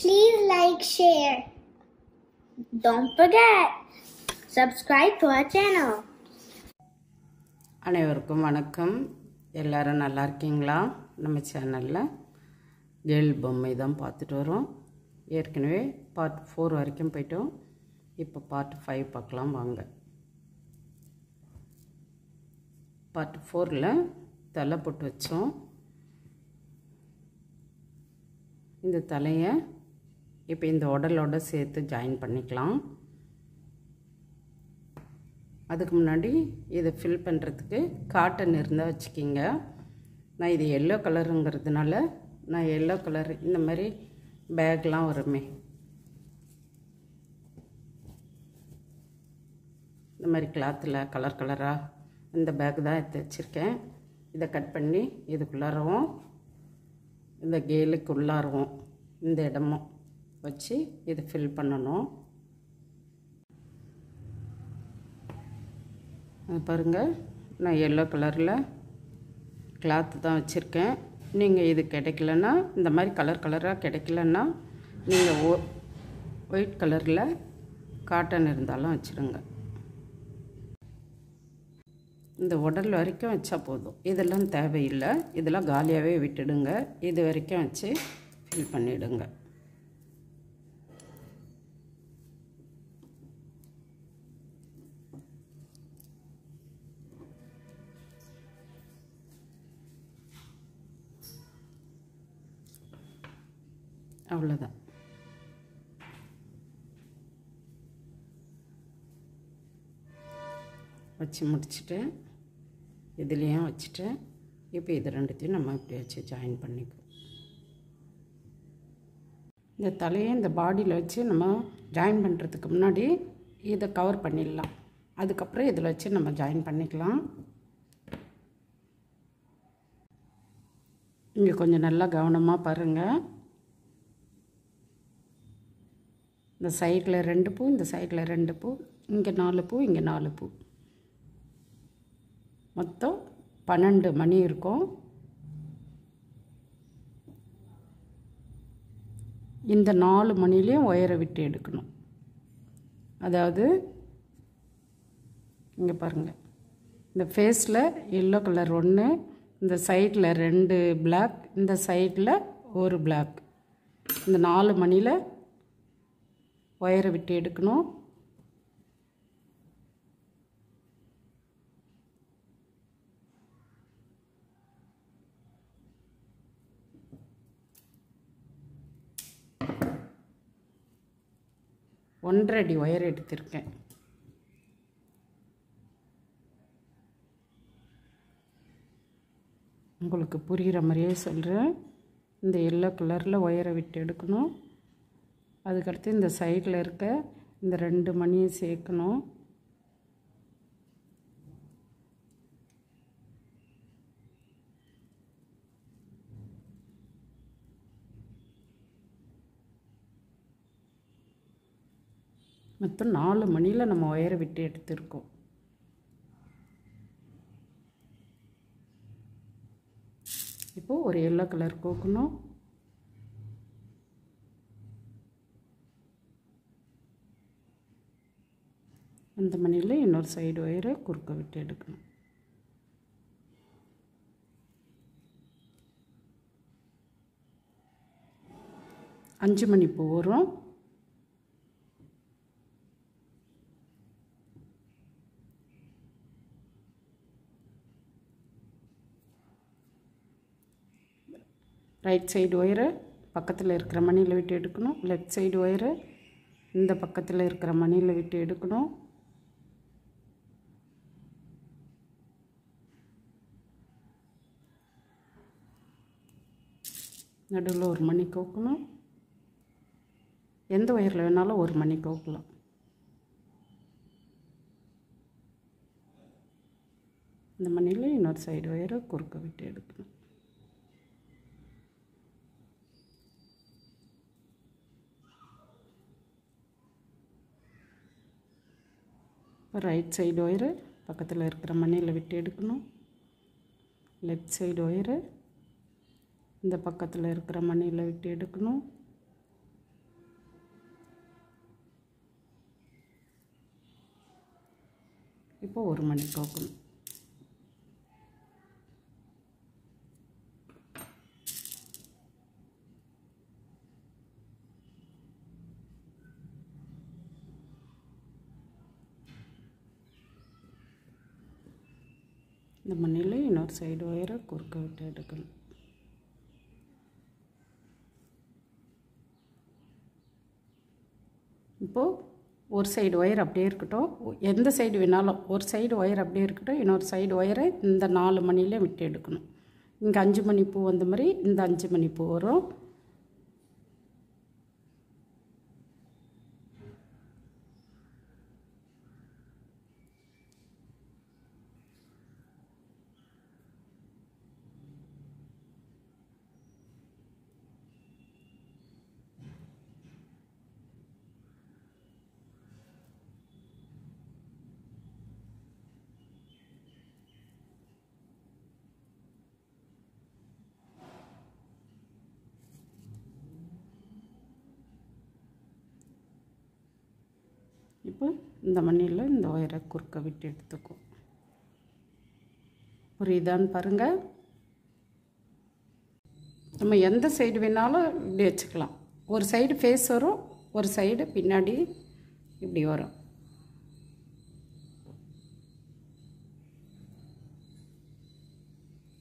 Please like, share. Don't forget, subscribe to our channel. அனைவருக்கும் வணக்கம். எல்லாரும் நல்லா இருக்கீங்களா? நம்ம சேனலில் கேர்ள் பொம்மை தான் பார்த்துட்டு வரோம். ஏற்கனவே பார்ட் 4 வரைக்கும் போயிட்டோம். இப்போ பார்ட் 5 பார்க்கலாம் வாங்க. பார்ட் 4ல் தலை போட்டு வச்சோம். இந்த தலையை இப்போ இந்த உடலோட சேர்த்து ஜாயின் பண்ணிக்கலாம். அதுக்கு முன்னாடி இதை ஃபில் பண்ணுறதுக்கு காட்டன் இருந்தால் வச்சுக்கிங்க. நான் இது எல்லோ கலருங்கிறதுனால நான் எல்லோ கலர் இந்த மாதிரி பேக்லாம் வருமே, இந்த மாதிரி கிளாத்தில் கலர் கலராக இந்த பேக் தான் எடுத்து வச்சுருக்கேன். இதை கட் பண்ணி இதுக்குள்ளாரவும் இந்த கேலுக்கு உள்ளாரவும் இந்த இடமும் வச்சு இதை ஃபில் பண்ணணும். பாருங்கள், நான் எல்லோ கலரில் கிளாத்து தான் வச்சுருக்கேன். நீங்கள் இது கிடைக்கலன்னா, இந்த மாதிரி கலர் கலராக கிடைக்கலன்னா நீங்கள் ஒயிட் கலரில் காட்டன் இருந்தாலும் வச்சுருங்க. இந்த உடல் வரைக்கும் வச்சா போதும், இதெல்லாம் தேவையில்லை. இதெல்லாம் காலியாகவே விட்டுடுங்க. இது வரைக்கும் வச்சு ஃபில் பண்ணிவிடுங்க. அவ்வளோதான். வச்சு முடிச்சுட்டு இதுலேயும் வச்சுட்டு இப்போ இது ரெண்டுத்தையும் நம்ம இப்படி வச்சு ஜாயின் பண்ணிக்குவோம். இந்த தலையை இந்த பாடியில் வச்சு நம்ம ஜாயின் பண்ணுறதுக்கு முன்னாடி இதை கவர் பண்ணிடலாம். அதுக்கப்புறம் இதில் வச்சு நம்ம ஜாயின் பண்ணிக்கலாம். இங்கே கொஞ்சம் நல்லா கவனமாக பாருங்கள். இந்த சைடில் 2 பூ, இந்த சைடில் 2 பூ, இங்கே 4 பூ, இங்கே 4 பூ, மொத்தம் 12 மணி இருக்கும். இந்த 4 மணிலையும் ஒயரை விட்டு எடுக்கணும். அதாவது இங்கே பாருங்கள், இந்த ஃபேஸில் எல்லோ கலர் 1, இந்த சைடில் 2 பிளாக், இந்த சைடில் 1 பிளாக், இந்த 4 மணியில் ஒயரை விட்டு எடுக்கணும். ஒன்றரை அடி ஒயர் எடுத்திருக்கேன். உங்களுக்கு புரிகிற மாதிரியே சொல்கிறேன். இந்த எல்லோ கலரில் ஒயரை விட்டு எடுக்கணும். அதுக்கடுத்து இந்த சைடில் இருக்க இந்த 2 மணியை சேர்க்கணும். மொத்தம் 4 மணியில் நம்ம ஒயரை விட்டு எடுத்துருக்கோம். இப்போது ஒரு எல்லோ கலர் கோக்கணும். அந்த மணியில் இன்னொரு சைடு ஒயரை குறுக்க விட்டு எடுக்கணும். அஞ்சு மணி பூ வரும். ரைட் சைடு ஒயரை பக்கத்தில் இருக்கிற மணியில் விட்டு எடுக்கணும். லெஃப்ட் சைடு ஒயரை இந்த பக்கத்தில் இருக்கிற மணியில் விட்டு எடுக்கணும். நடுவில் ஒரு மணி கோக்கணும். எந்த ஒயரில் வேணாலும் ஒரு மணி கோக்கலாம். இந்த மணியில் இன்னொரு சைடு ஒயரை குறுக்க விட்டு எடுக்கணும். ரைட் சைடு ஒயரு பக்கத்தில் இருக்கிற மணியில் விட்டு எடுக்கணும். லெஃப்ட் சைடு ஒயரு இந்த பக்கத்தில் இருக்கிற மணியில் விட்டு எடுக்கணும். இப்போ 1 மணி கோக்கணும். இந்த மணியில் இன்னொரு சைடு ஒயரை குறுக்க விட்டு எடுக்கணும். இப்போது ஒரு சைடு ஒயர் அப்படியே இருக்கட்டும், எந்த சைடு வேணாலும் ஒரு சைடு ஒயர் அப்படியே இருக்கட்டும், இன்னொரு சைடு ஒயரை இந்த 4 மணியிலே விட்டு எடுக்கணும். இங்கே 5 மணி பூ வந்த மாதிரி இந்த 5 மணி பூ வரும். இப்போ இந்த மணியில் இந்த ஒயரை குறுக்க விட்டு எடுத்துக்கும். புரியுதான்னு பாருங்கள். நம்ம எந்த சைடு வேணாலும் இப்படி வச்சுக்கலாம். ஒரு சைடு ஃபேஸ் வரும், ஒரு சைடு பின்னாடி இப்படி வரும்.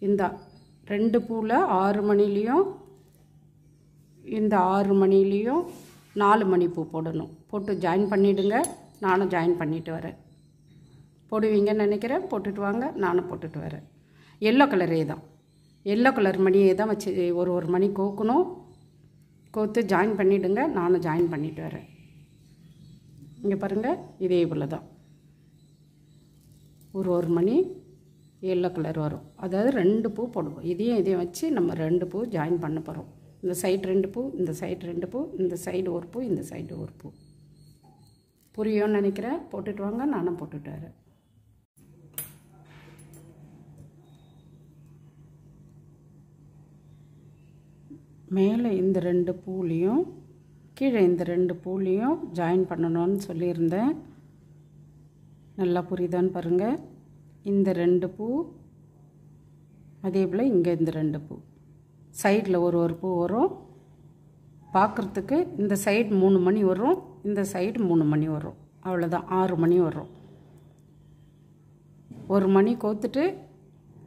இந்த 2 பூவில் 6 மணிலையும் இந்த 6 மணிலையும் 4 மணி பூ போடணும். போட்டு ஜாயின் பண்ணிவிடுங்க. நானும் ஜாயின் பண்ணிவிட்டு வரேன். போடுவீங்கன்னு நினைக்கிறேன். போட்டுட்டு வாங்க, நானும் போட்டுட்டு வரேன். எல்லோ கலரே தான், எல்லோ கலர் மணியே தான் வச்சு ஒரு மணி கோக்கணும். கோத்து ஜாயின் பண்ணிவிடுங்க, நானும் ஜாயின் பண்ணிவிட்டு வரேன். இங்கே பாருங்கள், இதே போல் தான் ஒரு மணி எல்லோ கலர் வரும். அதாவது 2 பூ போடுவோம். இதையும் வச்சு நம்ம 2 பூ ஜாயின் பண்ண போகிறோம். இந்த சைடு 2 பூ, இந்த சைடு 2 பூ, இந்த சைடு 1 பூ, இந்த சைடு 1 பூ. புரியும்னு நினைக்கிறேன். போட்டுட்டு வாங்க, நானும் போட்டுட்டு வரேன். மேலே இந்த 2 பூலையும் கீழே இந்த 2 பூலையும் ஜாயின் பண்ணணும்னு சொல்லியிருந்தேன். நல்லா புரியுதான்னு பாருங்கள். இந்த 2 பூ, அதே போல் இங்கே இந்த 2 பூ, சைடில் ஒரு பூ வரும். பார்க்குறதுக்கு இந்த சைடு 3 மணி வரும், இந்த சைடு 3 மணி வரும். அவ்வளோதான், 6 மணி வரும். 1 மணி கோத்துட்டு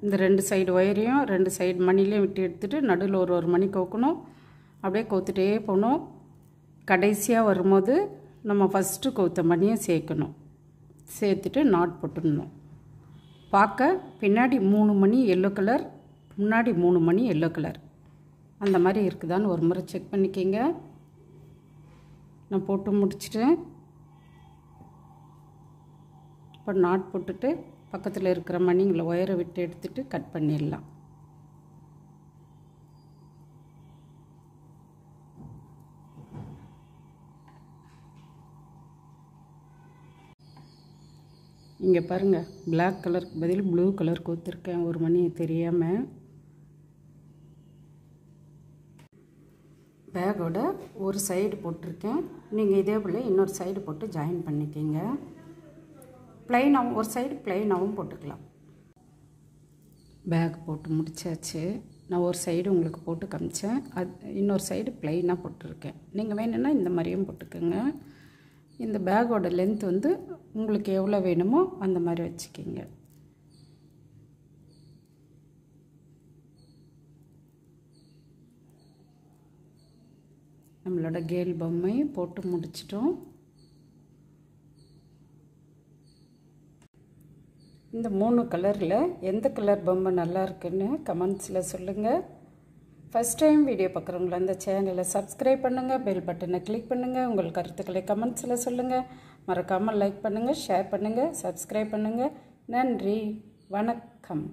இந்த 2 சைடு ஒயரையும் 2 சைடு மணிலையும் விட்டு எடுத்துகிட்டு நடுவில் ஒரு மணி கோக்கணும். அப்படியே கோத்துட்டே போகணும். கடைசியாக வரும்போது நம்ம ஃபஸ்ட்டு கோத்த மணியை சேர்க்கணும். சேர்த்துட்டு நாட் போட்டுடணும். பார்க்க பின்னாடி 3 மணி எல்லோ கலர், முன்னாடி 3 மணி எல்லோ கலர், அந்த மாதிரி இருக்குதான்னு ஒரு முறை செக் பண்ணிக்கிங்க. நான் போட்டு முடிச்சிட்டேன். இப்போ நாட் போட்டுட்டு பக்கத்தில் இருக்கிற மணிங்களை ஒயரை விட்டு எடுத்துட்டு கட் பண்ணிடலாம். இங்கே பாருங்கள், பிளாக் கலருக்கு பதில் ப்ளூ கலர் கோத்துருக்கேன் ஒரு மணி தெரியாமல். பேக்கோட ஒரு சைடு போட்டிருக்கேன். நீங்கள் இதே போல் இன்னொரு சைடு போட்டு ஜாயின் பண்ணிக்கிங்க. ப்ளைனாகவும் ஒரு சைடு ப்ளைனாகவும் போட்டுக்கலாம். பேக் போட்டு முடிச்சாச்சு. நான் ஒரு சைடு உங்களுக்கு போட்டு காமிச்சேன். இன்னொரு சைடு ப்ளைனாக போட்டிருக்கேன். நீங்கள் வேணும்னா இந்த மாதிரியும் போட்டுக்கோங்க. இந்த பேக்கோட லென்த் வந்து உங்களுக்கு எவ்வளோ வேணுமோ அந்த மாதிரி வச்சுக்கிங்க. நம்மளோட கேர்ள் பொம்மை போட்டு முடிச்சிட்டோம். இந்த 3 கலரில் எந்த கலர் பொம்மை நல்லா இருக்குன்னு கமெண்ட்ஸில் சொல்லுங்கள். ஃபஸ்ட் டைம் வீடியோ பார்க்குறவங்கள அந்த சேனலை சப்ஸ்கிரைப் பண்ணுங்கள், பெல் பட்டனை கிளிக் பண்ணுங்கள். உங்கள் கருத்துக்களை கமெண்ட்ஸில் சொல்லுங்கள். மறக்காமல் லைக் பண்ணுங்கள், ஷேர் பண்ணுங்கள், சப்ஸ்கிரைப் பண்ணுங்கள். நன்றி, வணக்கம்.